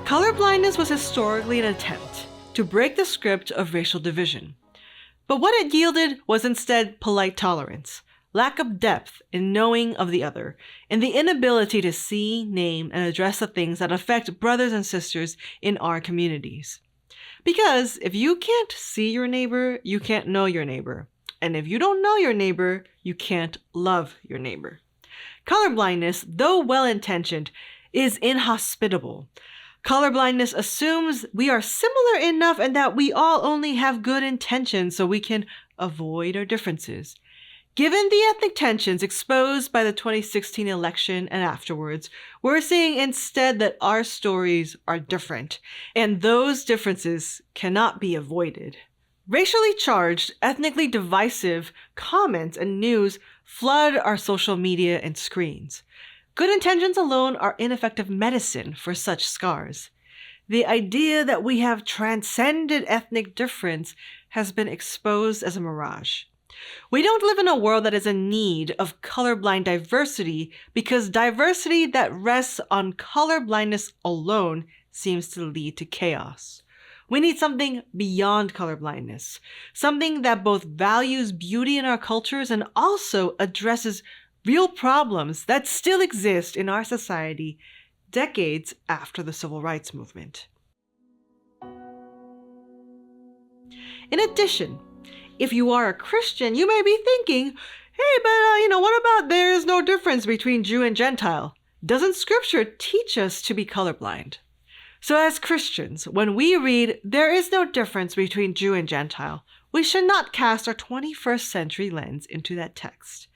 Colorblindness was historically an attempt to break the script of racial division. But what it yielded was instead polite tolerance, lack of depth in knowing of the other, and the inability to see, name, and address the things that affect brothers and sisters in our communities. Because if you can't see your neighbor, you can't know your neighbor. And if you don't know your neighbor, you can't love your neighbor. Colorblindness, though well-intentioned, is inhospitable. Colorblindness assumes we are similar enough and that we all only have good intentions so we can avoid our differences. Given the ethnic tensions exposed by the 2016 election and afterwards, we're seeing instead that our stories are different, and those differences cannot be avoided. Racially charged, ethnically divisive comments and news flood our social media and screens. Good intentions alone are ineffective medicine for such scars. The idea that we have transcended ethnic difference has been exposed as a mirage. We don't live in a world that is in need of colorblind diversity because diversity that rests on colorblindness alone seems to lead to chaos. We need something beyond colorblindness, something that both values beauty in our cultures and also addresses real problems that still exist in our society decades after the Civil Rights Movement. In addition, if you are a Christian, you may be thinking, hey, but what about there is no difference between Jew and Gentile? Doesn't Scripture teach us to be colorblind? So as Christians, when we read, there is no difference between Jew and Gentile, we should not cast our 21st century lens into that text.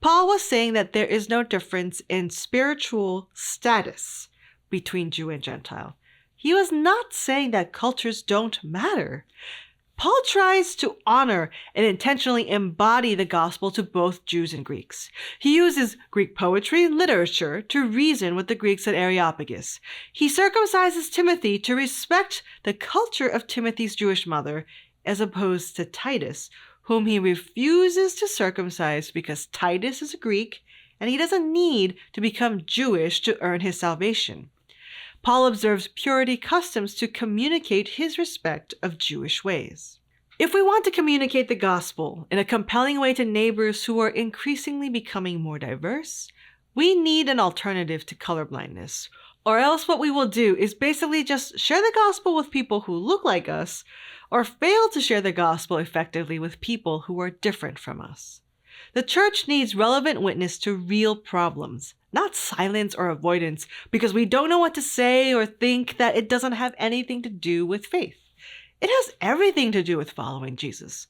Paul was saying that there is no difference in spiritual status between Jew and Gentile. He was not saying that cultures don't matter. Paul tries to honor and intentionally embody the gospel to both Jews and Greeks. He uses Greek poetry and literature to reason with the Greeks at Areopagus. He circumcises Timothy to respect the culture of Timothy's Jewish mother, as opposed to Titus, whom he refuses to circumcise because Titus is a Greek and he doesn't need to become Jewish to earn his salvation. Paul observes purity customs to communicate his respect of Jewish ways. If we want to communicate the gospel in a compelling way to neighbors who are increasingly becoming more diverse, we need an alternative to colorblindness. Or else what we will do is basically just share the gospel with people who look like us, or fail to share the gospel effectively with people who are different from us. The church needs relevant witness to real problems, not silence or avoidance because we don't know what to say or think that it doesn't have anything to do with faith. It has everything to do with following Jesus.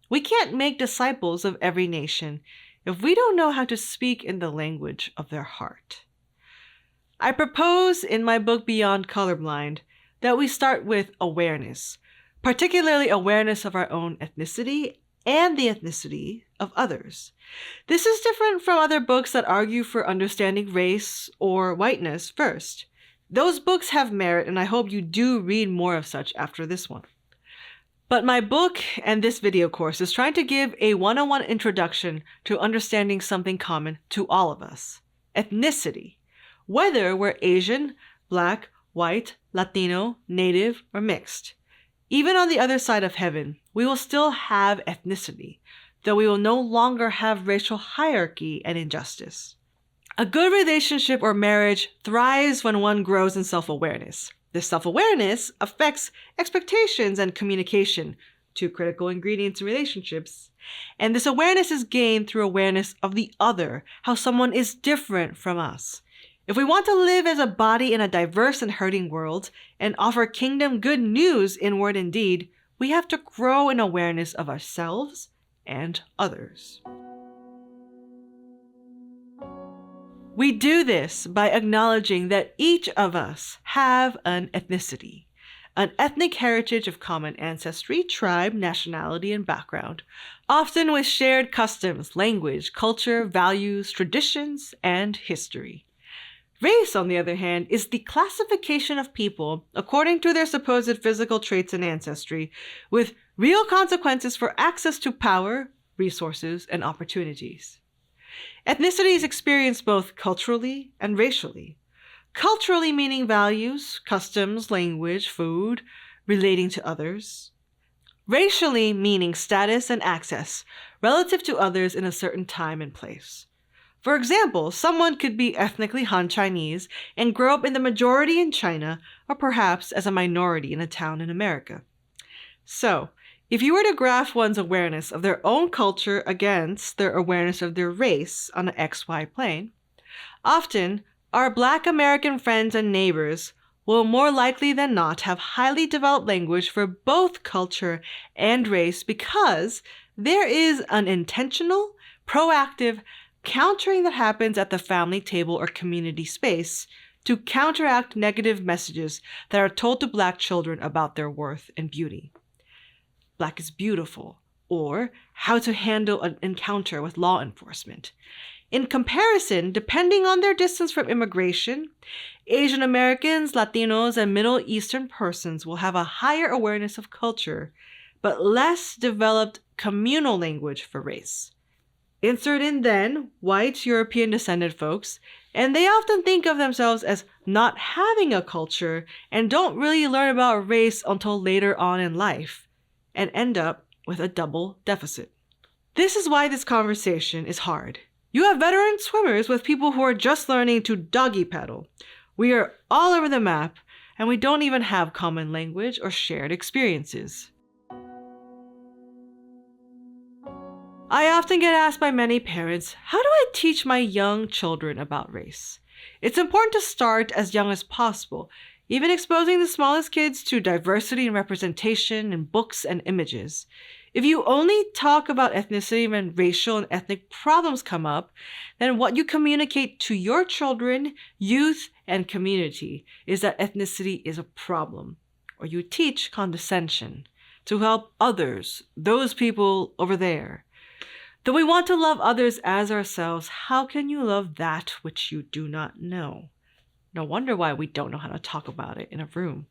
We can't make disciples of every nation if we don't know how to speak in the language of their heart. I propose in my book Beyond Colorblind that we start with awareness, particularly awareness of our own ethnicity and the ethnicity of others. This is different from other books that argue for understanding race or whiteness first. Those books have merit, and I hope you do read more of such after this one. But my book and this video course is trying to give a one-on-one introduction to understanding something common to all of us: ethnicity. Whether we're Asian, Black, white, Latino, Native, or mixed. Even on the other side of heaven, we will still have ethnicity, though we will no longer have racial hierarchy and injustice. A good relationship or marriage thrives when one grows in self-awareness. This self-awareness affects expectations and communication, two critical ingredients in relationships. And this awareness is gained through awareness of the other, how someone is different from us. If we want to live as a body in a diverse and hurting world and offer kingdom good news in word and deed, we have to grow in awareness of ourselves and others. We do this by acknowledging that each of us have an ethnicity, an ethnic heritage of common ancestry, tribe, nationality, and background, often with shared customs, language, culture, values, traditions, and history. Race, on the other hand, is the classification of people according to their supposed physical traits and ancestry, with real consequences for access to power, resources, and opportunities. Ethnicity is experienced both culturally and racially. Culturally meaning values, customs, language, food, relating to others. Racially meaning status and access relative to others in a certain time and place. For example, someone could be ethnically Han Chinese and grow up in the majority in China, or perhaps as a minority in a town in America. So, if you were to graph one's awareness of their own culture against their awareness of their race on an XY plane, often our Black American friends and neighbors will more likely than not have highly developed language for both culture and race because there is an intentional, proactive countering that happens at the family table or community space to counteract negative messages that are told to Black children about their worth and beauty. Black is beautiful, or how to handle an encounter with law enforcement. In comparison, depending on their distance from immigration, Asian Americans, Latinos, and Middle Eastern persons will have a higher awareness of culture, but less developed communal language for race. Insert in then white European descended folks, and they often think of themselves as not having a culture and don't really learn about race until later on in life, and end up with a double deficit. This is why this conversation is hard. You have veteran swimmers with people who are just learning to doggy paddle. We are all over the map, and we don't even have common language or shared experiences. I often get asked by many parents, how do I teach my young children about race? It's important to start as young as possible, even exposing the smallest kids to diversity and representation in books and images. If you only talk about ethnicity when racial and ethnic problems come up, then what you communicate to your children, youth, and community is that ethnicity is a problem, or you teach condescension to help others, those people over there. Though we want to love others as ourselves, how can you love that which you do not know? No wonder why we don't know how to talk about it in a room.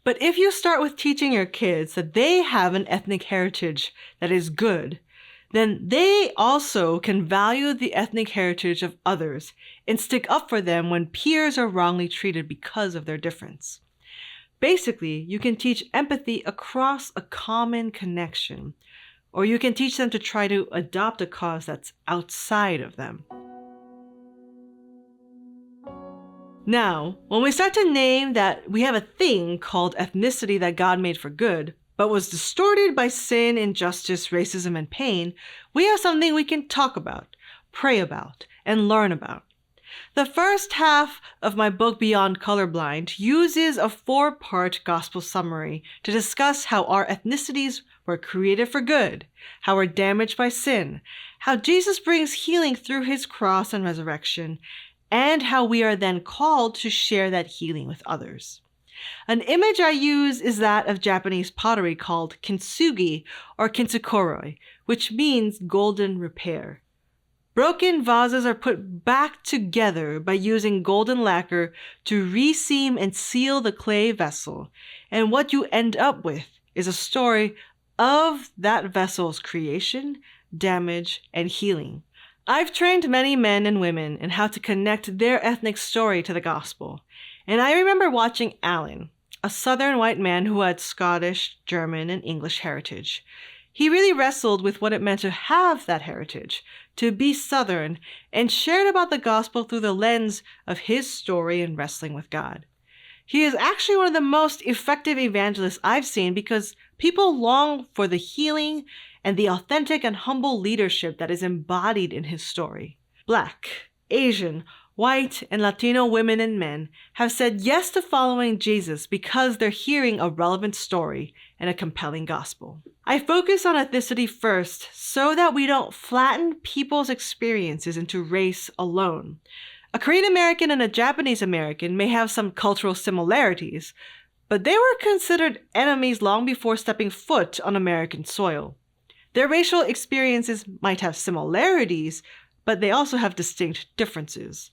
But if you start with teaching your kids that they have an ethnic heritage that is good, then they also can value the ethnic heritage of others and stick up for them when peers are wrongly treated because of their difference. Basically, you can teach empathy across a common connection, or you can teach them to try to adopt a cause that's outside of them. Now, when we start to name that we have a thing called ethnicity that God made for good, but was distorted by sin, injustice, racism, and pain, we have something we can talk about, pray about, and learn about. The first half of my book, Beyond Colorblind, uses a 4-part gospel summary to discuss how our ethnicities were created for good, how we're damaged by sin, how Jesus brings healing through his cross and resurrection, and how we are then called to share that healing with others. An image I use is that of Japanese pottery called kintsugi or kintsukuroi, which means golden repair. Broken vases are put back together by using golden lacquer to reseam and seal the clay vessel, and what you end up with is a story of that vessel's creation, damage, and healing. I've trained many men and women in how to connect their ethnic story to the gospel, and I remember watching Alan, a Southern white man who had Scottish, German, and English heritage. He really wrestled with what it meant to have that heritage, to be Southern, and shared about the gospel through the lens of his story and wrestling with God. He is actually one of the most effective evangelists I've seen because people long for the healing and the authentic and humble leadership that is embodied in his story. Black, Asian, white, and Latino women and men have said yes to following Jesus because they're hearing a relevant story and a compelling gospel. I focus on ethnicity first so that we don't flatten people's experiences into race alone. A Korean American and a Japanese American may have some cultural similarities, but they were considered enemies long before stepping foot on American soil. Their racial experiences might have similarities, but they also have distinct differences.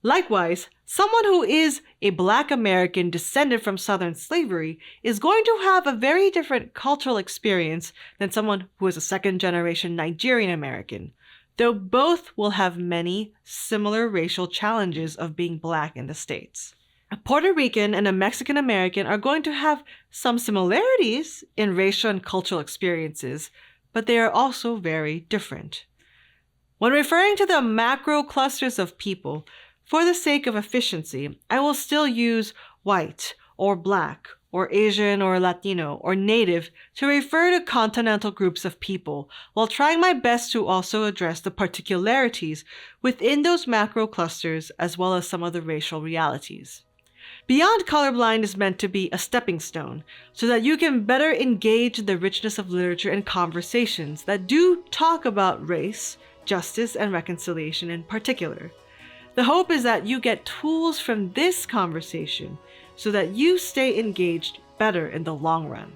Likewise, someone who is a Black American descended from Southern slavery is going to have a very different cultural experience than someone who is a second-generation Nigerian American. though both will have many similar racial challenges of being Black in the States. A Puerto Rican and a Mexican American are going to have some similarities in racial and cultural experiences, but they are also very different. When referring to the macro clusters of people, for the sake of efficiency, I will still use white or Black or Asian or Latino or Native to refer to continental groups of people, while trying my best to also address the particularities within those macro clusters as well as some of the racial realities. Beyond Colorblind is meant to be a stepping stone so that you can better engage in the richness of literature and conversations that do talk about race, justice, and reconciliation in particular. The hope is that you get tools from this conversation so that you stay engaged better in the long run.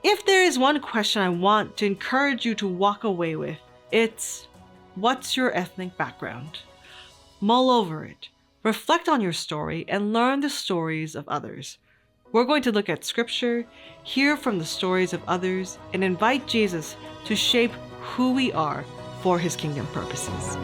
If there is one question I want to encourage you to walk away with, it's, what's your ethnic background? Mull over it. Reflect on your story and learn the stories of others. We're going to look at scripture, hear from the stories of others, and invite Jesus to shape who we are for his kingdom purposes.